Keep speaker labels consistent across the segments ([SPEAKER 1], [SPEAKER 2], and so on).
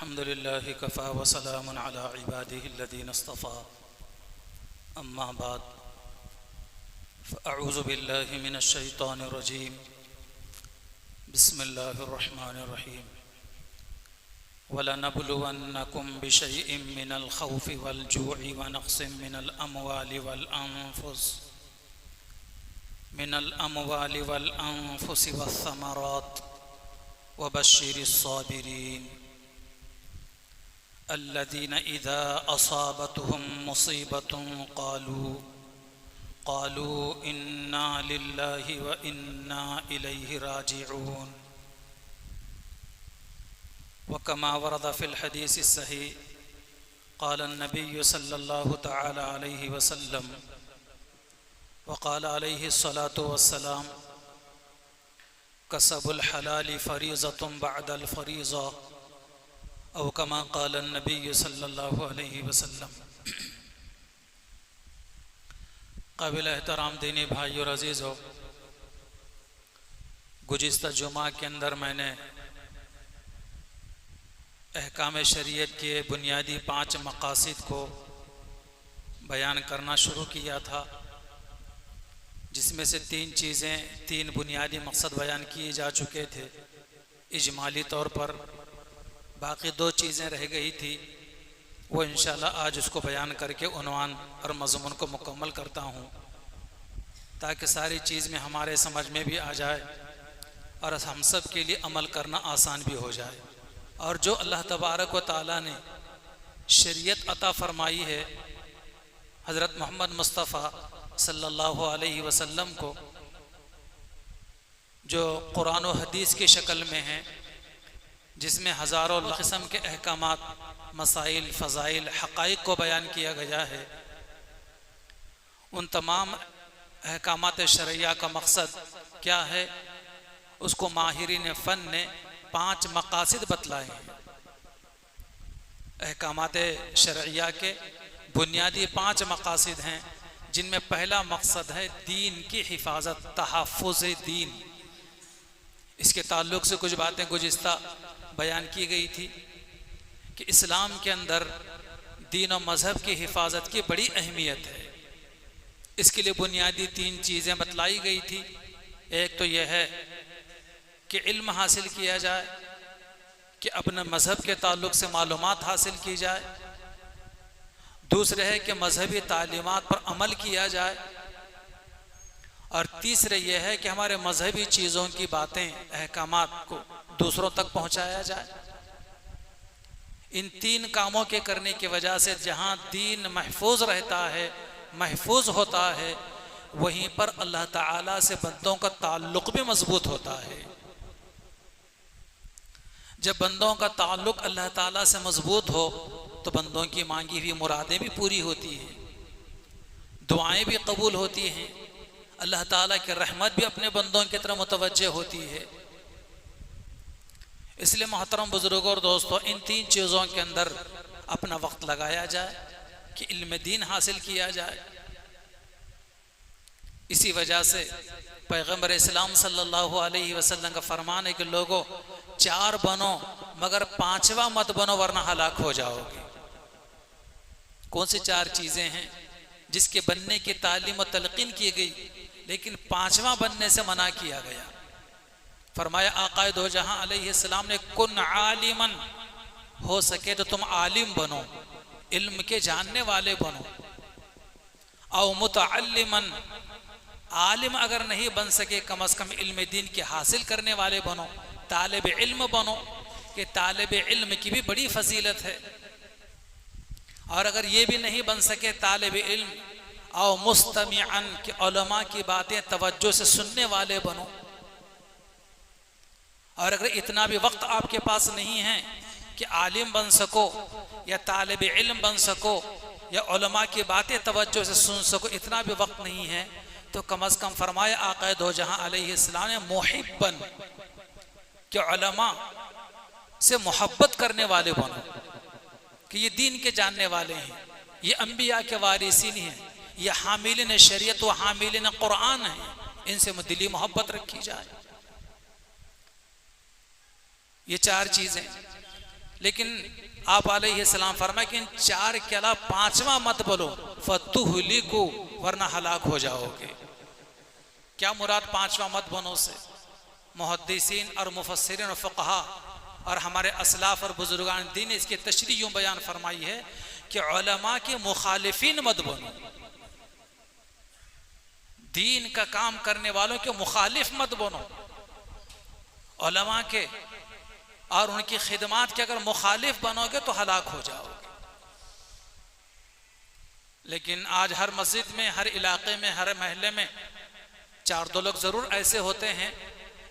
[SPEAKER 1] अल्हम्दुलिल्लाह कफ़ा व सलामुन अला इबादिहिल्लज़ीना इस्तफ़ा अम्मा बाद फ़अऊज़ु बिल्लाहि मिनश शैतानिर रजीम बिस्मिल्लाहिर रहमानिर रहीम वलनब्लुवन्नकुम बिशैइन मिनल खौफ़ि वल जू'i व नक़्सिन मिनल अमवालि वल अनफुसि वस्समरात वबश्शिरिस साबिरीन अल्लज़ीना इज़ा असाबतहुम मुसीबतुन क़ालू इन्ना लिल्लाहि व इन्ना इलैहि राजिऊन व कमा वरद फ़िल हदीसिस सहीह क़ाल अन्नबिय्यु सल्लल्लाहु तआला अलैहि वसल्लम व क़ाल अलैहि अस्सलातु वस्सलाम कसबुल हलाली फ़रीज़तुन बअदल फ़रीज़ा औ कमा क़ाल अन्नबिय्यु सल्लल्लाहु अलैहि वसल्लम। काबिल एहतराम दीनी भाई और अज़ीज़ों, गुज़िश्ता जुमा के अंदर मैंने अहकाम शरीयत के बुनियादी 5 मक़ासिद को बयान करना शुरू किया था, जिसमें से 3 बुनियादी मकसद बयान किए जा चुके थे इजमाली तौर पर। बाकी 2 चीज़ें रह गई थी, वो इंशाल्लाह आज उसको बयान करके उन्वान और मज़मून को मुकम्मल करता हूँ, ताकि सारी चीज़ में हमारे समझ में भी आ जाए और हम सब के लिए अमल करना आसान भी हो जाए। और जो अल्लाह तबारक व तआला ने शरीयत अता फरमाई है हज़रत मोहम्मद मुस्तफ़ा सल्लल्लाहु अलैहि वसल्लम को, जो कुरान और हदीस की शक्ल में है, जिसमें हज़ारों किस्म के अहकामात, मसाइल, फ़ज़ाइल, हक़ाइक़ को बयान किया गया है, उन तमाम अहकामात शरइया का मकसद क्या है, उसको माहिरीन फ़न ने 5 मक़ासिद बतलाए हैं। अहकामात शरइया के बुनियादी 5 मक़ासिद हैं, जिनमें पहला मकसद है दीन की हिफाजत, तहफ़्फ़ुज़ दीन। इसके ताल्लुक़ से कुछ बातें गुज़िश्ता बयान की गई थी कि इस्लाम के अंदर दीन और मज़हब की हिफाजत की बड़ी अहमियत है। इसके लिए बुनियादी 3 चीज़ें बतलाई गई थी। एक तो यह है कि इल्म हासिल किया जाए, कि अपने मज़हब के ताल्लुक़ से मालूमात हासिल की जाए। दूसरे है कि मज़हबी तालीमात पर अमल किया जाए। और तीसरे यह है कि हमारे मज़हबी चीज़ों की बातें, अहकामात को दूसरों तक पहुँचाया जाए। इन 3 कामों के करने की वजह से जहाँ दीन महफूज रहता है, महफूज होता है, वहीं पर अल्लाह ताला से बंदों का ताल्लुक़ भी मजबूत होता है। जब बंदों का ताल्लुक़ अल्लाह ताला से मजबूत हो तो बंदों की मांगी हुई मुरादें भी पूरी होती हैं, दुआएं भी कबूल होती हैं, अल्लाह ताला की रहमत भी अपने बंदों की तरफ मुतवज्जे होती है। इसलिए मोहतरम बुजुर्गों और दोस्तों, इन 3 चीज़ों के अंदर अपना वक्त लगाया जाए कि इल्म दीन हासिल किया जाए। इसी वजह से पैगम्बर इस्लाम सल्लल्लाहु अलैहि वसल्लम का फरमान है कि लोगों, 4 बनो मगर 5वां मत बनो, वरना हलाक हो जाओगे। कौन सी 4 चीज़ें हैं जिसके बनने की तालीम और तलकीन की गई, लेकिन 5वां बनने से मना किया गया? फरमाया आक़ाए दो जहां अलैहिस्सलाम ने, कुन आलिमन, हो सके तो तुम आलिम बनो, इल्म के जानने वाले बनो। औ मुतअल्लिमन, आलिम अगर नहीं बन सके, कम अज़ कम इल्म दीन के हासिल करने वाले बनो, तालिब इल्म बनो, कि तालिब इल्म की भी बड़ी फजीलत है। और अगर ये भी नहीं बन सके तालिब इल्म, औ मुस्तमिअन, कि उलमा की बातें तवज्जो से सुनने वाले बनो। और अगर इतना भी वक्त आपके पास नहीं है कि आलिम बन सको या तालिब इल्म बन सको या उलमा की बातें तवज्जो से सुन सको, इतना भी वक्त नहीं है, तो कम अज़ कम फरमाया आक़ाए दो जहां अलैहिस्सलाम ने, मुहिब्बन, कि उलमा से मोहब्बत करने वाले बनो, कि ये दीन के जानने वाले हैं, ये अंबिया के वारिसीन हैं, ये हामिलिन शरीयत व हामिलिन कुरान हैं, इनसे दिली मोहब्बत रखी जाए। ये 4 चीज़ें लेकिन आप अलैहिस्सलाम फरमाए कि इन चार के अलावा पांचवा मत बोलो, फतुहलिकु, वरना हलाक हो जाओगे। क्या मुराद पांचवा मत बनो से? मुहद्दिसीन और मुफस्सिरीन और फुक़हा और हमारे असलाफ और बुजुर्गान दीन ने इसकी तशरीह यूं बयान फरमाई है कि उलमा के मुखालिफिन मत बनो, दीन का काम करने वालों के मुखालिफ मत बनो। उलमा के और उनकी खिदमात के अगर मुखालिफ बनोगे तो हलाक हो जाओगे। लेकिन आज हर मस्जिद में, हर इलाके में, हर महल्ले में चार दो लोग जरूर ऐसे होते हैं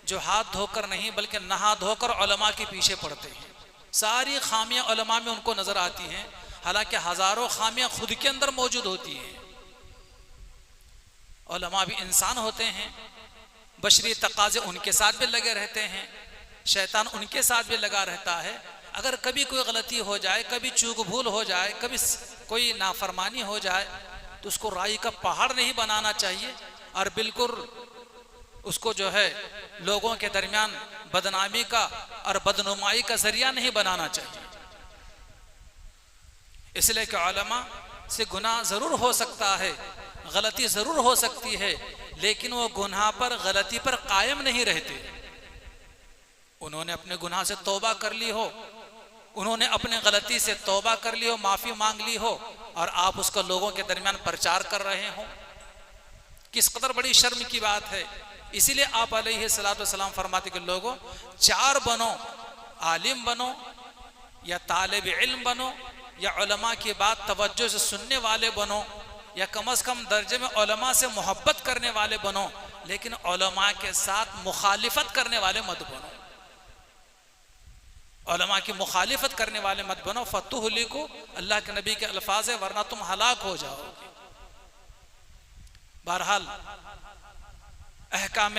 [SPEAKER 1] जो हाथ धोकर नहीं बल्कि नहा धोकर उलमा के पीछे पड़ते हैं। सारी खामियां उलमा में उनको नजर आती हैं, हालांकि हजारों खामियां खुद के अंदर मौजूद होती हैं। उलमा भी इंसान होते हैं, बशरी तकाजे उनके साथ भी लगे रहते हैं, शैतान उनके साथ भी लगा रहता है। अगर कभी कोई गलती हो जाए, कभी चूक भूल हो जाए, कभी कोई नाफरमानी हो जाए तो उसको राई का पहाड़ नहीं बनाना चाहिए और बिल्कुल उसको जो है लोगों के दरमियान बदनामी का और बदनुमाई का जरिया नहीं बनाना चाहिए। इसलिए कि उलमा से गुनाह जरूर हो सकता है, गलती जरूर हो सकती है, लेकिन वो गुनाह पर, गलती पर कायम नहीं रहते। उन्होंने अपने गुनाह से तौबा कर ली हो, उन्होंने अपने गलती से तौबा कर ली हो, माफी मांग ली हो, और आप उसका लोगों के दरमियान प्रचार कर रहे हो, किस कदर बड़ी शर्म की बात है। इसीलिए आप अलैहिस्सलाम फरमाते कि लोगों चार बनो, आलिम बनो या तालिब इल्म बनो या उलमा की बात तवज्जो से सुनने वाले बनो या कम से कम दर्जे में उलमा से मोहब्बत करने वाले बनो, लेकिन उलमा के साथ मुखालिफत करने वाले मत बनो। उलमा की मुखालिफत करने वाले मत बनो। फतुहलिकु, अल्लाह के नबी के अल्फाज है, वरना तुम हलाक हो जाओगे। बहरहाल अहकाम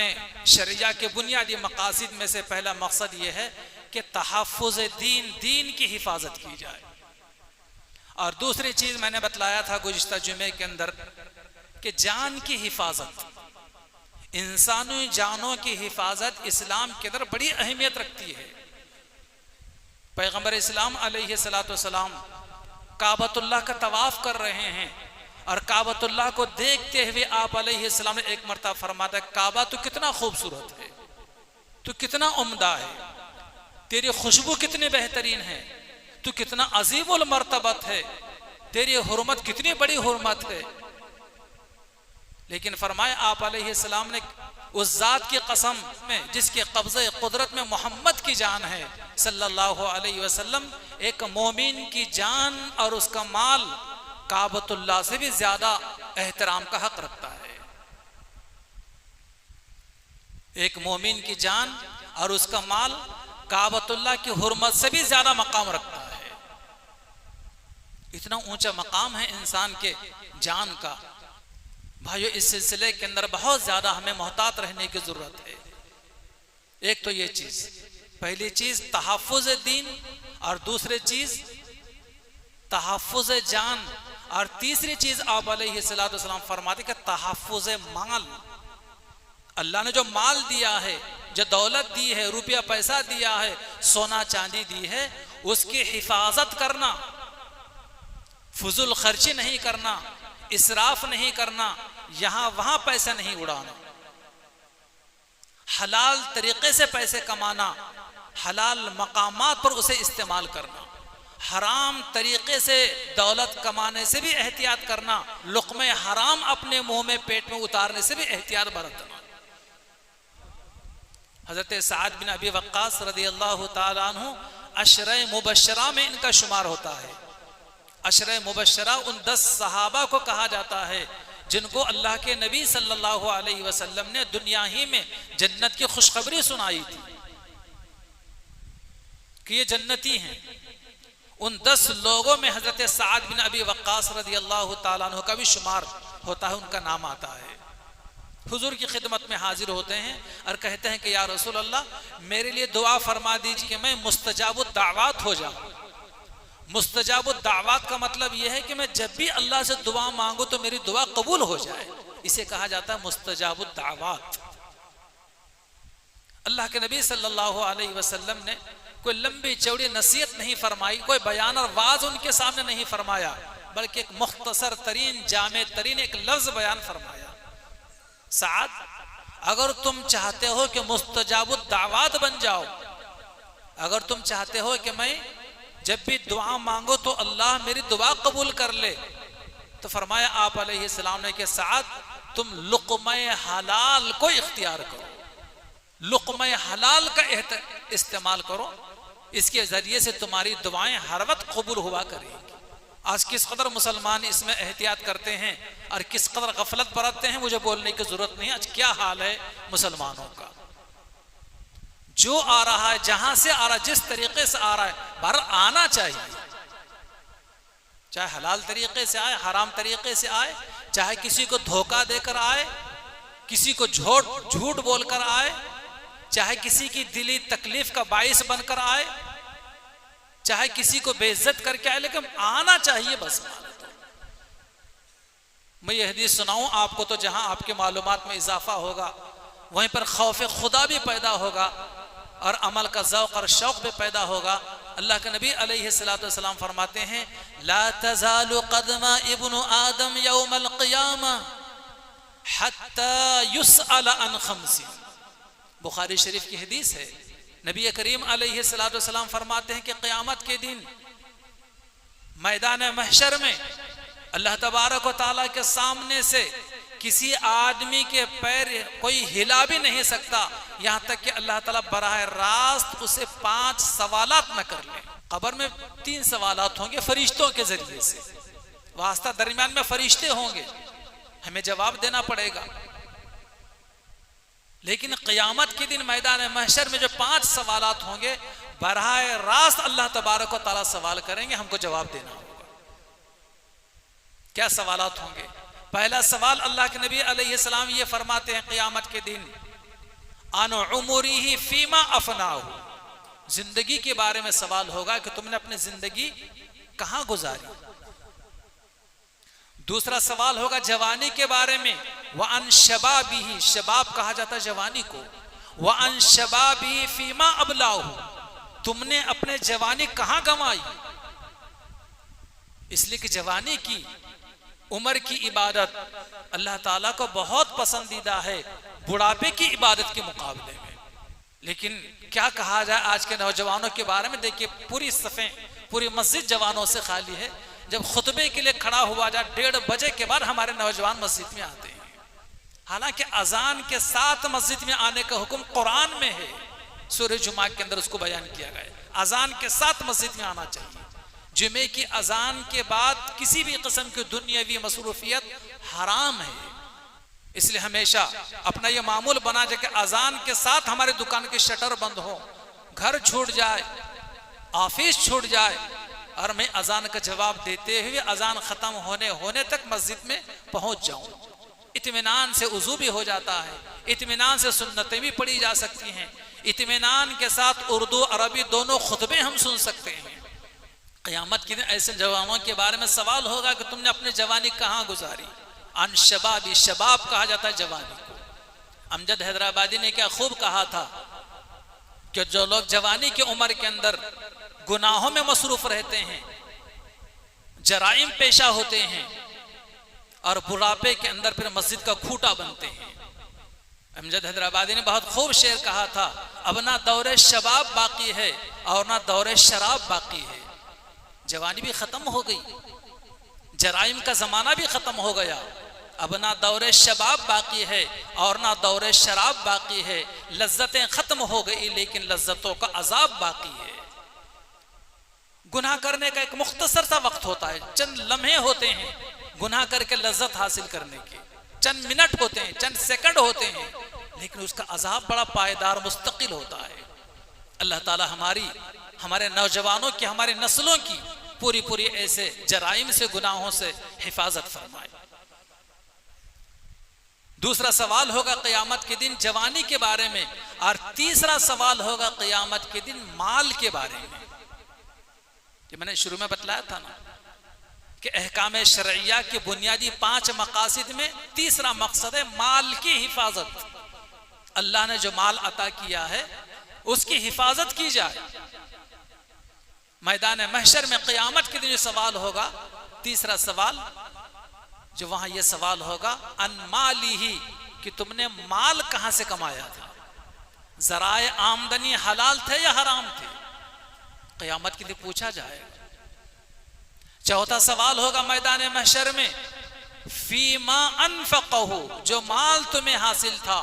[SPEAKER 1] शरिया के बुनियादी मकासिद में से पहला मकसद यह है कि तहफ़्फ़ुज़ दीन, दीन की हिफाजत की जाए। और दूसरी चीज मैंने बतलाया था गुज़िश्ता जुमे के अंदर कि जान की हिफाजत, इंसानी जानों की हिफाजत इस्लाम के अंदर बड़ी अहमियत रखती है। पैगंबर इस्लाम अलैहिस्सलातु वस्सलाम काबतुल्लाह का तवाफ कर रहे हैं और काबतुल्लाह को देखते हुए आप अलैहिस्सलाम ने एक मरतबा फरमाया, काबा तो कितना खूबसूरत है, तो कितना उम्दा है, तेरी खुशबू कितनी बेहतरीन है, तू कितना अजीमुल मर्तबत है, तेरी हुर्मत कितनी बड़ी हुर्मत है। लेकिन फरमाया आप अलैहिस्सलाम ने, उस जात की कसम में जिसके कब्ज़े कुदरत में मोहम्मद की जान है सल्लल्लाहु अलैहि वसल्लम, एक मोमिन की जान और उसका माल काबतुल्लाह से भी ज्यादा एहतराम का हक रखता है। एक मोमिन की जान और उसका माल काबतुल्लाह की हुर्मत से भी ज्यादा मकाम रखता है। इतना ऊंचा मकाम है इंसान के जान का। भाइयों, इस सिलसिले के अंदर बहुत ज्यादा हमें मोहतात रहने की जरूरत है। एक तो ये चीज, पहली चीज तहफ़्फ़ुज़ दीन, और दूसरी चीज तहफ़्फ़ुज़ जान, और तीसरी चीज आप अलैहिस्सलाम फरमाते कि तहफ़्फ़ुज़ माल। अल्लाह ने जो माल दिया है, जो दौलत दी है, रुपया पैसा दिया है, सोना चांदी दी है, उसकी हिफाजत करना, फुजुल खर्ची नहीं करना, इसराफ नहीं करना, यहां वहां पैसा नहीं उड़ाना, हलाल तरीके से पैसे कमाना, हलाल मकामात पर उसे इस्तेमाल करना, हराम तरीके से दौलत कमाने से भी एहतियात करना, लुक़्मे हराम अपने मुंह में, पेट में उतारने से भी एहतियात बरतना। हजरत साद बिन अबी वक्कास रज़ियल्लाहु ताला अन्हु अशरे मुबश्शरा में इनका शुमार होता है। अशरे मुबश्शरा उन 10 सहाबा को कहा जाता है जिनको अल्लाह के नबी सल्लल्लाहु अलैहि वसल्लम ने दुनिया ही में जन्नत की खुशखबरी सुनाई थी कि ये जन्नती हैं। उन 10 लोगों में हजरत साद बिन अबी वक्कास रज़ियल्लाहु ताला अन्हु का भी शुमार होता है, उनका नाम आता है। हुजूर की खिदमत में हाजिर होते हैं और कहते हैं कि या रसूल अल्लाह, मेरे लिए दुआ फरमा दीजिए कि मैं मुस्तजाबुद दावात हो जाऊं। मुस्तजाबुद दावात का मतलब यह है कि मैं जब भी अल्लाह से दुआ मांगू तो मेरी दुआ कबूल हो जाए, इसे कहा जाता है मुस्तजाबुद दावात। अल्लाह के नबी सल्लल्लाहु अलैहि वसल्लम ने कोई लंबी चौड़ी नसीहत नहीं फरमाई, कोई बयान और वाज उनके सामने नहीं फरमाया, बल्कि एक मुख्तसर तरीन जामे तरीन एक लफ्ज बयान फरमाया। साद, अगर तुम चाहते हो कि मुस्तजाबुद दावात बन जाओ, अगर तुम चाहते हो कि मैं जब भी दुआ मांगो तो अल्लाह मेरी दुआ कबूल कर ले, तो फरमाया आप अलैहिस्सलाम ने कि साद, तुम लुक़्मे हलाल को इख्तियार करो, लुक़्मे हलाल का इस्तेमाल करो, इसके जरिए से तुम्हारी दुआएं हर वक्त कबूल हुआ करेंगी। आज किस कदर मुसलमान इसमें एहतियात करते हैं और किस कदर गफलत बरतते हैं, मुझे बोलने की जरूरत नहीं। आज क्या हाल है मुसलमानों का, जो आ रहा है, जहां से आ रहा है, जिस तरीके से आ रहा है, बाहर आना चाहिए, चाहे हलाल तरीके से आए, हराम तरीके से आए, चाहे किसी को धोखा देकर आए, किसी को झूठ बोलकर आए, चाहे किसी की दिली तकलीफ का बाइस बनकर आए, चाहे किसी को बेइज्जत करके आए, लेकिन आना चाहिए बस। मैं ये हदीस सुनाऊं आपको तो जहां आपके मालूमात में इजाफा होगा, वहीं पर खौफ खुदा भी पैदा होगा और अमल का ज़ौक़ और शौक़ भी पैदा होगा। अल्लाह के नबी अलैहिस्सलातु वस्सलाम फरमाते हैं, ला तज़ालु क़दमा इब्नु आदम यौमल क़ियामा हत्ता युसअल अन खम्सिन। बुखारी शरीफ की हदीस है। नबी करीम अलैहिस्सलातु वस्सलाम फरमाते हैं कि क़यामत के दिन मैदान महशर में अल्लाह तबारक व तआला के सामने से किसी आदमी के पैर कोई हिला भी नहीं सकता, यहां तक कि अल्लाह ताला बराह रास्त उसे 5 सवालात न कर ले। कब्र में 3 सवालात होंगे फरिश्तों के जरिए से, वास्ता दरमियान में फरिश्ते होंगे, हमें जवाब देना पड़ेगा। लेकिन क़यामत के दिन मैदान महशर में जो 5 सवालात होंगे, बराह रास्त अल्लाह तबारक व तआला सवाल करेंगे, हमको जवाब देना होगा। क्या सवालात होंगे? पहला सवाल, अल्लाह के नबी अलैहिस्सलाम ये फरमाते हैं क़यामत के दिन, अन उमरिही फीमा अफनाहु, जिंदगी के बारे में सवाल होगा कि तुमने अपनी जिंदगी कहां गुजारी। दूसरा सवाल होगा जवानी के बारे में, व अन शबाबिही, शबाब कहा जाता है जवानी को, व अन शबाबिही फीमा अबलाहु, तुमने अपने जवानी कहां गंवाई। इसलिए कि जवानी की उम्र की इबादत अल्लाह ताला को बहुत पसंदीदा है बुढ़ापे की इबादत के मुकाबले में। लेकिन क्या कहा जाए आज के नौजवानों के बारे में, देखिए पूरी सफ़ें, पूरी मस्जिद जवानों से खाली है। जब खुतबे के लिए खड़ा हुआ जाए 1:30 बजे के बाद हमारे नौजवान मस्जिद में आते हैं, हालांकि अजान के साथ मस्जिद में आने का हुक्म कुरान में है, सूरह जुमा के अंदर उसको बयान किया गया है, अजान के साथ मस्जिद में आना चाहिए। जुमे की अजान के बाद किसी भी किस्म की दुनियावी मसरूफियत हराम है। इसलिए हमेशा अपना यह मामूल बना जाए कि अजान के साथ हमारे दुकान की शटर बंद हो, घर छूट जाए, ऑफिस छूट जाए, और मैं अजान का जवाब देते हुए अजान खत्म होने तक मस्जिद में पहुंच जाऊं। इत्मीनान से वुजू भी हो जाता है, इत्मीनान से सुन्नतें भी पढ़ी जा सकती हैं, इत्मीनान के साथ उर्दू अरबी दोनों खुतबे हम सुन सकते हैं। क़यामत के दिन ऐसे जवानों के बारे में सवाल होगा कि तुमने अपनी जवानी कहाँ गुजारी। अन शबाबी, शबाब कहा जाता है जवानी को। अमजद हैदराबादी ने क्या खूब कहा था कि जो लोग जवानी की उम्र के अंदर गुनाहों में मसरूफ रहते हैं, जराइम पेशा होते हैं, और बुढ़ापे के अंदर फिर मस्जिद का खूंटा बनते हैं। अमजद हैदराबादी ने बहुत खूब शेर कहा था, अब ना दौरे शबाब बाकी है और ना दौरे शराब बाकी है। जवानी भी खत्म हो गई, जराइम का जमाना भी खत्म हो गया, अब ना दौरे शबाब बाकी है और ना दौरे शराब बाकी है। लज्जतें खत्म हो गई लेकिन लज्जतों का अजाब बाकी है। गुनाह करने का एक मुख्तसर सा वक्त होता है, चंद लम्हे होते हैं गुनाह करके लज्जत हासिल करने के, चंद मिनट होते हैं, चंद सेकंड होते हैं, लेकिन उसका अजाब बड़ा पायदार मुस्तकिल होता है। अल्लाह ताला हमारे नौजवानों की, हमारी नस्लों की पूरी ऐसे जराइम से, गुनाहों से हिफाजत फरमाए। दूसरा सवाल होगा क़यामत के दिन जवानी के बारे में, और तीसरा सवाल होगा क़यामत के दिन माल के बारे में। ये मैंने शुरू में बतलाया था ना कि अहकाम शरइया के बुनियादी 5 मकासिद में तीसरा मकसद है माल की हिफाजत। अल्लाह ने जो माल अता किया है उसकी हिफाजत की जाए। मैदान महशर में क़यामत के दिन जो सवाल होगा, तीसरा सवाल जो वहां यह सवाल होगा, अन मालिही, कि तुमने माल कहां से कमाया था, जराए आमदनी हलाल थे या हराम थे, क़यामत के लिए पूछा जाएगा। चौथा सवाल होगा मैदान महशर में, फीमा अनफक़हु, जो माल तुम्हें हासिल था,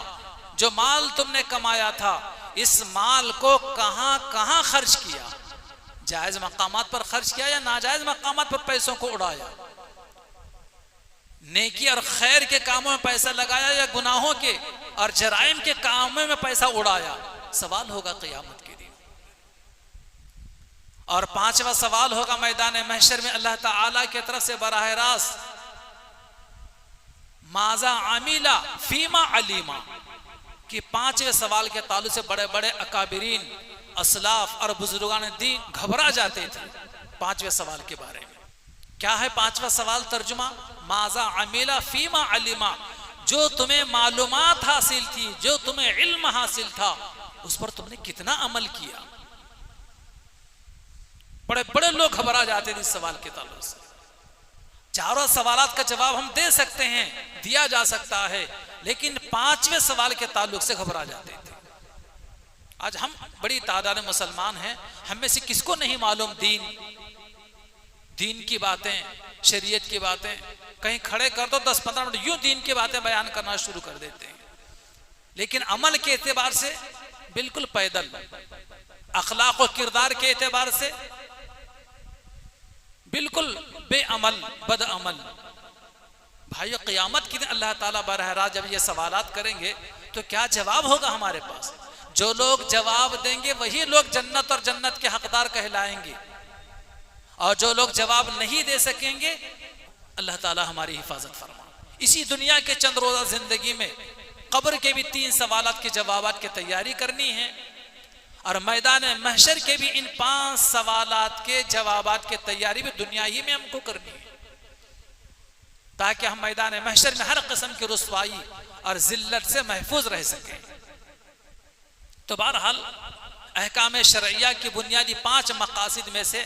[SPEAKER 1] जो माल तुमने कमाया था, इस माल को कहां कहां खर्च किया, जायज मकामात पर खर्च किया या नाजायज मकामात पर पैसों को उड़ाया, नेकी और खैर के कामों में पैसा लगाया या गुनाहों के और जराइम के कामों में पैसा उड़ाया, सवाल होगा क़यामत के दिन। और पांचवा सवाल होगा मैदान महशर में अल्लाह ताला की तरफ से बराह रास्त, माजा आमिला फीमा अलीमा, कि पांचवें सवाल के ताल्लुक से बड़े बड़े अकाबिरीन असलाफ और बुजुर्गान दीन घबरा जाते थे पांचवें सवाल के बारे में। क्या है पांचवा सवाल? तर्जुमा, माजा अमीला फीमा अलीमा, जो तुम्हें मालूमात हासिल थी, जो तुम्हें इल्म हासिल था, उस पर तुमने कितना अमल किया। बड़े बड़े लोग घबरा जाते थे इस सवाल के ताल्लुक से। चारों सवालात का जवाब हम दे सकते हैं, दिया जा सकता है, लेकिन पांचवें सवाल के ताल्लुक से घबरा जाते थे। आज हम बड़ी तादाद में मुसलमान हैं, हम में से किसको नहीं मालूम दीन की बातें, शरीयत की बातें, कहीं खड़े कर दो 10-15 मिनट यूं दीन की बातें बयान करना शुरू कर देते हैं, लेकिन अमल के एतबार से बिल्कुल पैदल, अखलाक और किरदार के एतबार से बिल्कुल बेअमल, बदअमल। भाइयों, क़यामत के दिन अल्लाह ताला बरह रास्त जब ये सवालात करेंगे तो क्या जवाब होगा हमारे पास? जो लोग जवाब देंगे वही लोग जन्नत और जन्नत के हकदार कहलाएंगे, और जो लोग जवाब नहीं दे सकेंगे, अल्लाह ताला हमारी हिफाजत फरमा। इसी दुनिया के चंद रोज़ा जिंदगी में कब्र के भी 3 सवालात के जवाबात की तैयारी करनी है, और मैदान महशर के भी इन 5 सवालात के जवाबात की तैयारी भी दुनिया ही में हमको करनी है, ताकि हम मैदान महशर में हर किस्म की रुसवाई और जिल्लत से महफूज रह सकें। तो बहरहाल अहकाम शरइया की बुनियादी 5 मकासद में से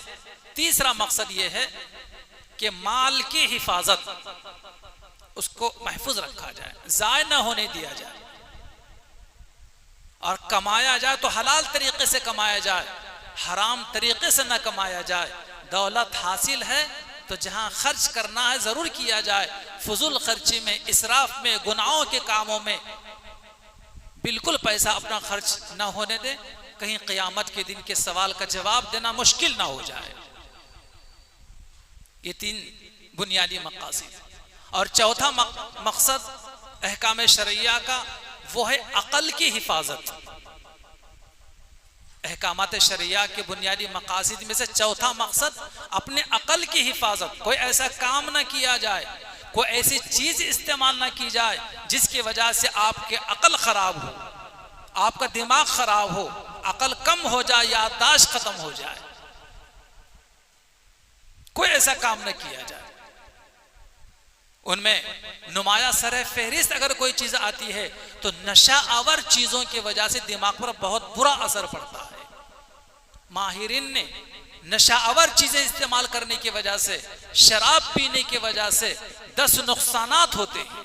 [SPEAKER 1] तीसरा मकसद यह है कि माल की हिफाजत, उसको महफूज रखा जाए, ज़ाय न होने दिया जाए, और कमाया जाए तो हलाल तरीके से कमाया जाए, हराम तरीके से न कमाया जाए। दौलत हासिल है तो जहां खर्च करना है जरूर किया जाए, फजूल खर्ची में, इसराफ में, गुनाहों के कामों में बिल्कुल पैसा अपना खर्च ना होने दे, कहीं क़यामत के दिन के सवाल का जवाब देना मुश्किल ना हो जाए। ये 3 बुनियादी मकासद। और चौथा मकसद अहकाम शरइया का वो है अक़ल की हिफाजत। अहकामात शरिया के बुनियादी मकासद में से चौथा मकसद अपने अक़ल की हिफाजत। कोई ऐसा काम ना किया जाए, कोई ऐसी चीज इस्तेमाल ना की जाए जिसकी वजह से आपके अक़ल खराब हो, आपका दिमाग खराब हो, अक़ल कम हो जाए, याददाश्त खत्म हो जाए। कोई ऐसा काम न किया जाए। उनमें नुमाया सर फहरिस्त अगर कोई चीज आती है तो नशा आवर चीजों की वजह से दिमाग पर बहुत बुरा असर पड़ता है। माहिरीन ने नशा आवर चीजें इस्तेमाल करने की वजह से, शराब पीने की वजह से 10 नुकसानात होते हैं।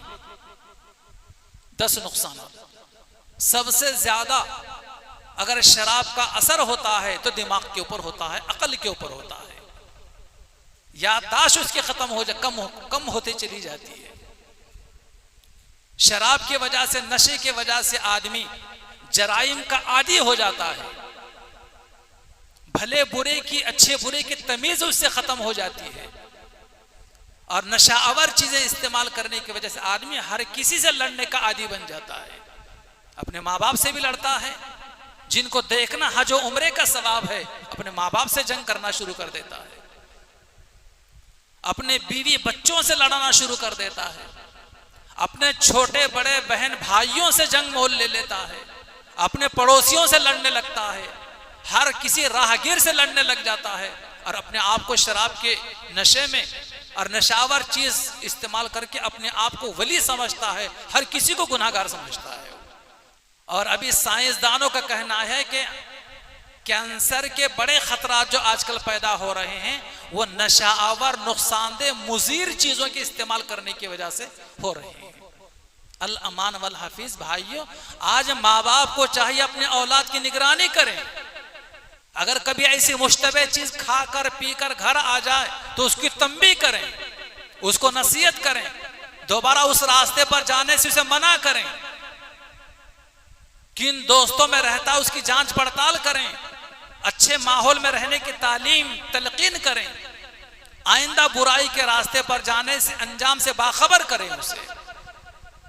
[SPEAKER 1] 10 नुकसानात। सबसे ज्यादा अगर शराब का असर होता है तो दिमाग के ऊपर होता है, अकल के ऊपर होता है, याददाश्त उसके खत्म हो जा कम होते चली जाती है। शराब की वजह से, नशे की वजह से आदमी जराइम का आदी हो जाता है, भले बुरे की, अच्छे बुरे की तमीज उससे खत्म हो जाती है। और नशावर चीजें इस्तेमाल करने की वजह से आदमी हर किसी से लड़ने का आदी बन जाता है। अपने माँ बाप से भी लड़ता है, जिनको देखना हज व उम्रे का सवाब है, अपने माँ बाप से जंग करना शुरू कर देता है, अपने बीवी बच्चों से लड़ना शुरू कर देता है, अपने छोटे बड़े बहन भाइयों से जंग मोल ले लेता है, अपने पड़ोसियों से लड़ने लगता है, हर किसी राहगीर से लड़ने लग जाता है, और अपने आप को शराब के नशे में और नशावर चीज इस्तेमाल करके अपने आप को वली समझता है, हर किसी को गुनाहगार समझता है। और अभी साइंसदानों का कहना है कि कैंसर के बड़े खतरात जो आजकल पैदा हो रहे हैं वो नशाआवर, नुकसानदेह, मुजीर चीजों के इस्तेमाल करने की वजह से हो रहे हैं। अल अमान वल हफीज। भाइयों, आज माँ बाप को चाहिए अपने औलाद की निगरानी करें। अगर कभी ऐसी मुश्तबे चीज खाकर पीकर घर आ जाए तो उसकी तंबीह करें, उसको नसीहत करें, दोबारा उस रास्ते पर जाने से उसे मना करें। किन दोस्तों में रहता है उसकी जांच पड़ताल करें, अच्छे माहौल में रहने की तालीम तलकीन करें, आइंदा बुराई के रास्ते पर जाने से अंजाम से बाखबर करें, उसे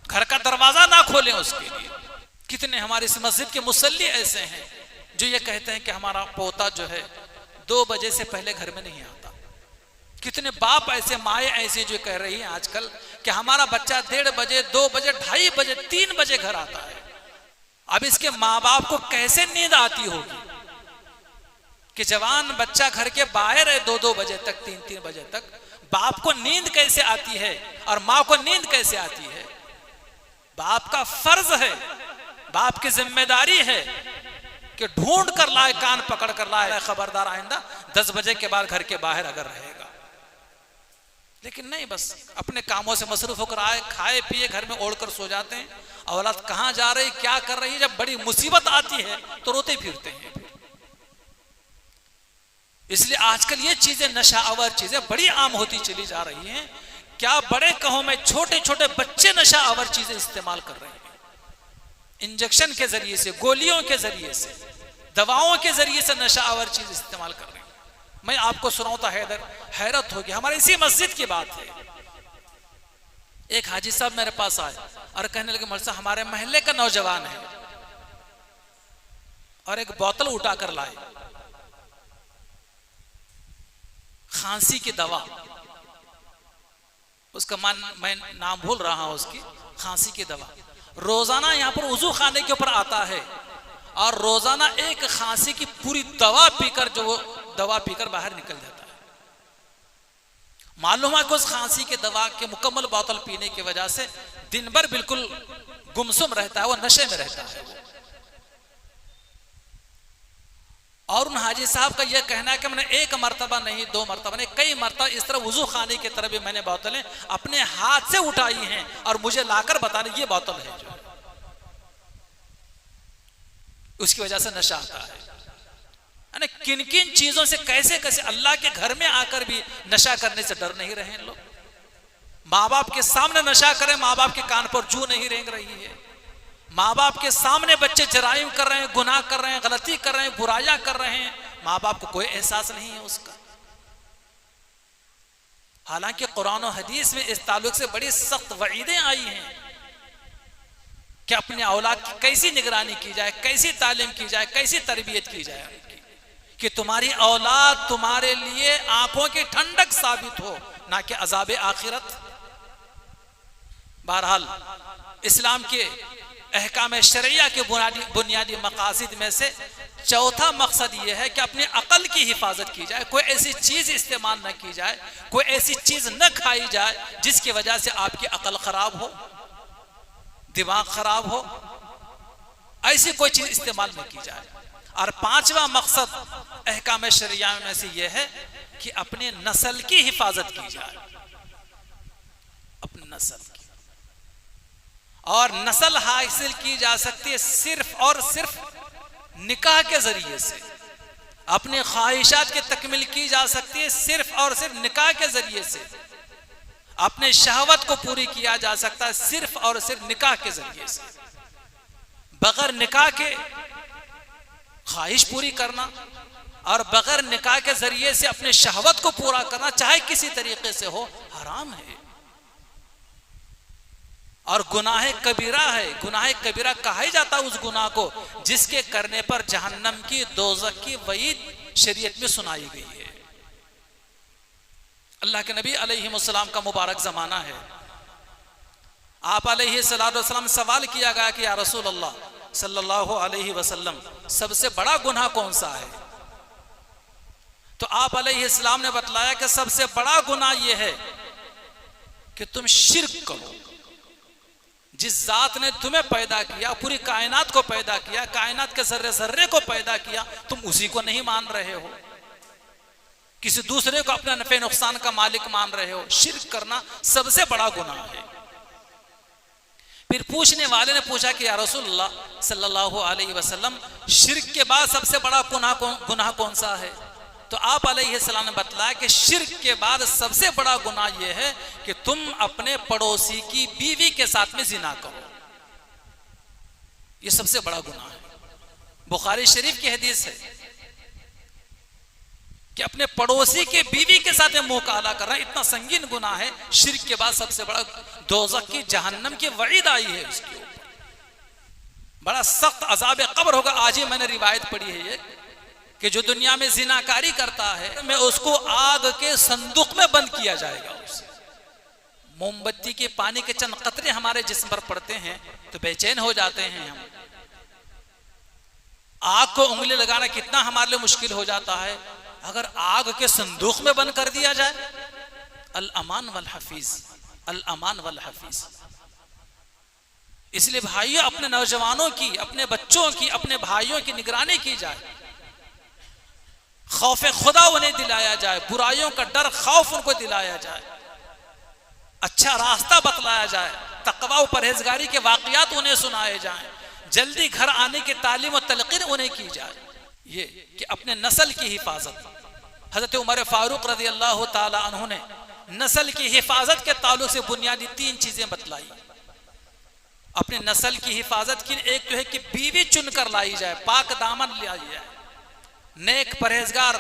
[SPEAKER 1] घर का दरवाजा ना खोलें उसके लिए। कितने हमारे इस मस्जिद के मुसल्ली ऐसे हैं जो ये कहते हैं कि हमारा पोता जो है 2 बजे से पहले घर में नहीं आता। कितने बाप ऐसे, माए ऐसे जो कह रही हैं आजकल कि हमारा बच्चा 1:30 बजे, 2 बजे, 2:30 बजे, 3 बजे घर आता है। अब इसके माँ बाप को कैसे नींद आती होगी कि जवान बच्चा घर के बाहर है 2-2 बजे तक, 3-3 बजे तक। बाप को नींद कैसे आती है और माँ को नींद कैसे आती है? बाप का फर्ज है, बाप की जिम्मेदारी है कि ढूंढ कर लाए, कान पकड़ कर लाए, खबरदार आइंदा 10 बजे के बाद घर के बाहर अगर रहेगा। लेकिन नहीं, बस अपने कामों से मसरूफ होकर आए, खाए पिए, घर में ओढ़कर सो जाते हैं। औलाद कहां जा रही, क्या कर रही है, जब बड़ी मुसीबत आती है तो रोते फिरते हैं। इसलिए आजकल ये चीजें, नशाआवर चीजें बड़ी आम होती चली जा रही हैं। क्या बड़े कहो में छोटे छोटे बच्चे नशाआवर चीजें इस्तेमाल कर रहे हैं, इंजेक्शन के जरिए से, गोलियों के जरिए से, दवाओं के जरिए से नशाआवर चीज इस्तेमाल कर रहे हैं। मैं आपको सुनाऊं तो हैरत होगी। हमारे इसी मस्जिद की बात है। एक हाजी साहब मेरे पास आए और कहने लगे, मौलवी साहब हमारे मोहल्ले का नौजवान है और एक बोतल उठा कर लाए, खांसी की दवा, उसका मैं नाम भूल रहा हूं, उसकी खांसी की दवा। रोजाना यहाँ पर वजू खाने के ऊपर आता है और रोजाना एक खांसी की पूरी दवा पीकर, जो वो दवा पीकर बाहर निकल जाता है। मालूम है कि उस खांसी की दवा के मुकम्मल बोतल पीने की वजह से दिन भर बिल्कुल गुमसुम रहता है, वो नशे में रहता है। और उन हाजी साहब का यह कहना है कि मैंने 1 मरतबा नहीं, 2 मरतबा नहीं, कई मरतबा इस तरह वजू खाने की तरह भी मैंने बोतलें अपने हाथ से उठाई हैं और मुझे लाकर बताने ये बोतल है जो, उसकी वजह से नशा आता है। किन किन चीजों से कैसे कैसे अल्लाह के घर में आकर भी नशा करने से डर नहीं रहे लोग। माँ बाप के सामने नशा करें, माँ बाप के कान पर जू नहीं रेंग रही है। माँ बाप के सामने बच्चे जराइम कर रहे हैं, गुनाह कर रहे हैं, गलती कर रहे हैं, बुराइयां कर रहे हैं, माँ बाप को कोई एहसास नहीं है उसका। हालांकि कुरान और हदीस में इस ताल्लुक से बड़ी सख्त वईदें आई हैं कि अपने औलाद की कैसी निगरानी की जाए, कैसी तालीम की जाए, कैसी तरबियत की जाए कि तुम्हारी औलाद तुम्हारे लिए आंखों की ठंडक साबित हो, ना कि अजाब आखिरत। बहरहाल इस्लाम के अहकाम शरिया के बुनियादी मकासद में से चौथा मकसद यह है कि अपनी अकल की हिफाजत की जाए। कोई ऐसी चीज इस्तेमाल न की जाए, कोई ऐसी चीज न खाई जाए जिसकी वजह से आपकी अकल खराब हो, दिमाग खराब हो, ऐसी कोई चीज इस्तेमाल न की जाए। और 5वां मकसद अहकाम शरिया में से यह है कि अपने नस्ल की हिफाजत की जाए, अपनी नस्ल की। और नस्ल हासिल की जा सकती है सिर्फ और सिर्फ निकाह के जरिए से। अपनी ख्वाहिशात की तकमील की जा सकती है सिर्फ और सिर्फ निकाह के जरिए से। अपने शहवत को पूरी किया जा सकता है सिर्फ और सिर्फ निकाह के जरिए से। बगैर निकाह के ख्वाहिश पूरी करना और बगैर निकाह के जरिए से अपने शहवत को पूरा करना, चाहे किसी तरीके से हो, हराम है और गुनाह कबीरा है। गुनाह कबीरा कहा ही जाता है उस गुनाह को जिसके करने पर जहन्नम की, दोज़ख की वईद शरीयत में सुनाई गई है। अल्लाह के नबी अलैहिस्सलाम का मुबारक जमाना है। आप अलैहिस्सलाम सवाल किया गया कि या रसूल अल्लाह सल्लल्लाहु अलैहि वसल्लम, सबसे बड़ा गुनाह कौन सा है? तो आप अलैहिस्सलाम ने बतलाया कि सबसे बड़ा गुनाह यह है कि तुम शिर्क करो, जिस जात ने तुम्हें पैदा किया, पूरी कायनात को पैदा किया, कायनात के जर्रे जर्रे को पैदा किया, तुम उसी को नहीं मान रहे हो, किसी दूसरे को अपना नफे नुकसान का मालिक मान रहे हो। शिर्क करना सबसे बड़ा गुनाह है। फिर पूछने वाले ने पूछा कि या रसूलल्लाह सल्लल्लाहु अलैहि वसल्लम, शिर्क के बाद सबसे बड़ा गुनाह कौन सा है? तो आप अलैहिस्सलाम ने बतलाया कि शिर्क के बाद सबसे बड़ा गुनाह यह है कि तुम अपने पड़ोसी की बीवी के साथ में जिना करो। यह सबसे बड़ा गुनाह है। बुखारी शरीफ की हदीस है कि अपने पड़ोसी के बीवी के साथ मुंह काला करना इतना संगीन गुनाह है। शिर्क के बाद सबसे बड़ा दोज़ख की, जहन्नम की वईद आई है इसके ऊपर, बड़ा सख्त अज़ाब कब्र होगा। आज ही मैंने रिवायत पढ़ी है ये कि जो दुनिया में जिनाकारी करता है, मैं उसको आग के संदूक में बंद किया जाएगा। उसे मोमबत्ती के पानी के चंद कतरे हमारे जिस्म पर पड़ते हैं तो बेचैन हो जाते हैं हम। आग को उंगली लगाना कितना हमारे लिए मुश्किल हो जाता है, अगर आग के संदूक में बंद कर दिया जाए। अल अमान वल हफीज, अल अमान वल हफीज। इसलिए भाइयों, अपने नौजवानों की, अपने बच्चों की, अपने भाइयों की निगरानी की जाए, खौफ खुदा उन्हें दिलाया जाए, बुराइयों का डर खौफ उनको दिलाया जाए, अच्छा रास्ता बतलाया जाए, तकवा और परहेजगारी के वाकयात उन्हें सुनाए जाएं, जल्दी घर आने की तालीम और तलकीन उन्हें की जाए। ये कि अपने नस्ल की हिफाजत, हजरत उमर फारूक रज़ी अल्लाह ताला अन्हु ने नस्ल की हिफाजत के ताल्लुक से बुनियादी 3 चीजें बतलाई। अपने नस्ल की हिफाजत की एक तो है कि बीवी चुनकर लाई जाए, पाक दामन लाई जाए, नेक परहेजगार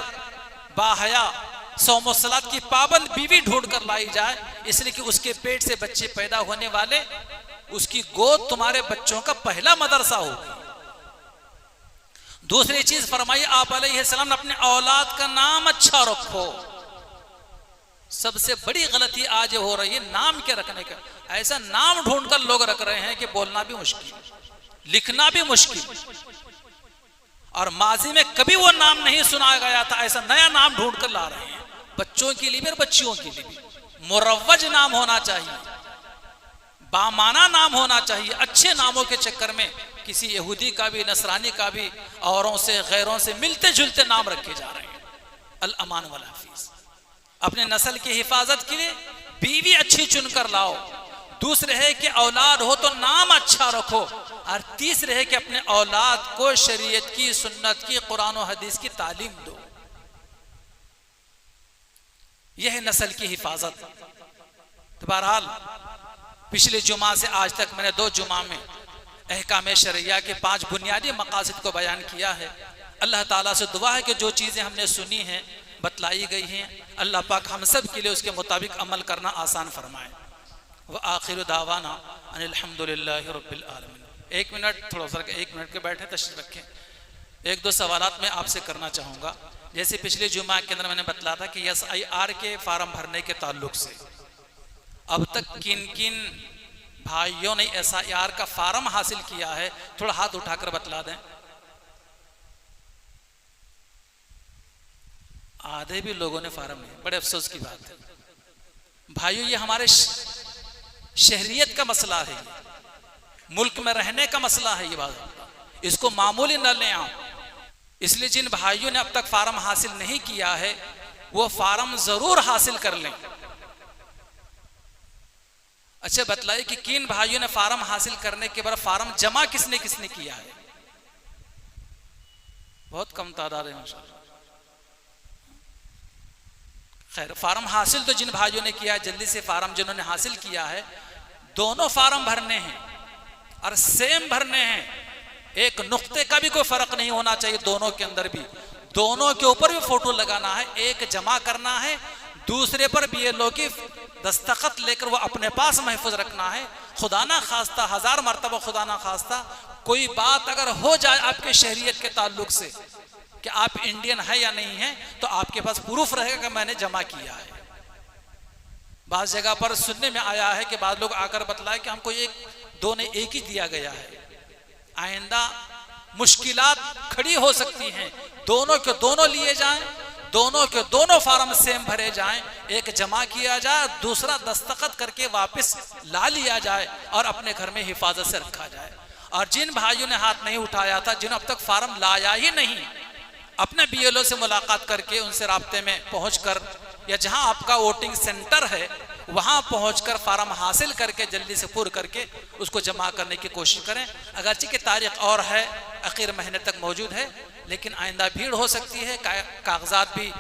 [SPEAKER 1] बाहया सौम सलात की पाबंद बीवी ढूंढ कर लाई जाए, इसलिए कि उसके पेट से बच्चे पैदा होने वाले, उसकी गोद तुम्हारे बच्चों का पहला मदरसा होगी। दूसरी चीज फरमाई आप अलैहिस्सलाम ने, अपने औलाद का नाम अच्छा रखो। सबसे बड़ी गलती आज हो रही है नाम के रखने का। ऐसा नाम ढूंढकर लोग रख रहे हैं कि बोलना भी मुश्किल, लिखना भी मुश्किल, और माजी में कभी वो नाम नहीं सुना गया था, ऐसा नया नाम ढूंढ कर ला रहे हैं। बच्चों के लिए भी और बच्चियों के लिए भी मुरव्वज नाम होना चाहिए, बामाना नाम होना चाहिए। अच्छे नामों के चक्कर में किसी यहूदी का भी, नसरानी का भी, औरों से गैरों से मिलते जुलते नाम रखे जा रहे हैं। अल अमान वल हफीज। अपने नस्ल की हिफाजत के लिए बीवी अच्छी चुनकर लाओ। दूसरे है कि औलाद हो तो नाम अच्छा रखो, और तीसरे है कि अपने औलाद को शरीयत की, सुन्नत की, कुरान और हदीस की तालीम दो। यह है नस्ल की हिफाजत। तो बहरहाल पिछले जुमा से आज तक मैंने 2 जुमा में अहकाम शरिया के 5 बुनियादी मकासद को बयान किया है। अल्लाह ताला से दुआ है कि जो चीज़ें हमने सुनी हैं, बतलाई गई हैं, अल्लाह पाक हम सब के लिए उसके मुताबिक अमल करना आसान फरमाए। व आखिर दावाना अनिल हम्दुलिल्लाहि रब्बिल आलमीन। 1 मिनट, थोड़ा सा 1 मिनट के बैठे तशरीफ रखें। 1-2 सवालात मैं आपसे करना चाहूँगा। जैसे पिछले जुमा के अंदर मैंने बतलाया था कि SIR के फार्म भरने के ताल्लुक से अब तक किन किन भाइयों ने SIR का फार्म हासिल किया है, थोड़ा हाथ उठाकर बतला दें। आधे भी लोगों ने फार्म नहीं, बड़े अफसोस की बात है भाइयों। ये हमारे शहरियत का मसला है, मुल्क में रहने का मसला है। ये बात, इसको मामूली न लें आप। इसलिए जिन भाइयों ने अब तक फार्म हासिल नहीं किया है, वो फार्म जरूर हासिल कर लें। अच्छा बतलाइए कि किन भाइयों ने फार्म हासिल करने के बाद फार्म जमा किसने किसने किया है? बहुत कम तादाद है माशाअल्लाह। खैर, फार्म हासिल तो जिन भाइयों ने किया है, जल्दी से फार्म जिन्होंने हासिल किया है, दोनों फार्म भरने हैं और सेम भरने हैं। एक नुक्ते का भी कोई फर्क नहीं होना चाहिए दोनों के अंदर भी। दोनों के ऊपर भी फोटो लगाना है, एक जमा करना है, दूसरे पर BLO की दस्तखत लेकर वो अपने पास महफूज रखना है। खुदा ना खास्ता, 1000 मरतबा खुदा ना खास्ता, कोई बात अगर हो जाए आपके शहरियत के ताल्लुक से कि आप इंडियन है या नहीं है, तो आपके पास प्रूफ रहेगा कि मैंने जमा किया है। बाज़ जगह पर सुनने में आया है कि बाद लोग आकर बतलाए कि हमको 1-2 ने एक ही दिया गया है। आइंदा मुश्किलात खड़ी हो सकती हैं, दोनों के दोनों लिए जाएं, दोनों के दोनों फार्म सेम भरे जाएं, एक जमा किया जाए, दूसरा दस्तखत करके वापस ला लिया जाए और अपने घर में हिफाजत से रखा जाए। और जिन भाइयों ने हाथ नहीं उठाया था, जिन्होंने अब तक फार्म लाया ही नहीं, अपने बीएलओ से मुलाकात करके उनसे राब्ते में पहुंचकर या जहां आपका वोटिंग सेंटर है वहां पहुंचकर फार्म हासिल करके जल्दी से पूर्ण करके उसको जमा करने की कोशिश करें। अगरचे की तारीख और है, आखिर महीने तक मौजूद है, लेकिन आइंदा भीड़ हो सकती है, कागजात भी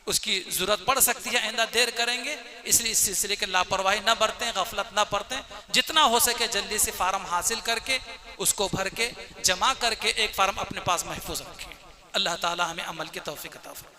[SPEAKER 1] उसकी जरूरत पड़ सकती है, आइंदा देर करेंगे। इसलिए इस सिलसिले की लापरवाही न बरतें, गफलत न बरतें। जितना हो सके जल्दी से फार्म हासिल करके उसको भर के जमा करके एक फार्म अपने पास महफूज रखें। अल्लाह ताला हमें अमल की तौफीक अता फरमाए।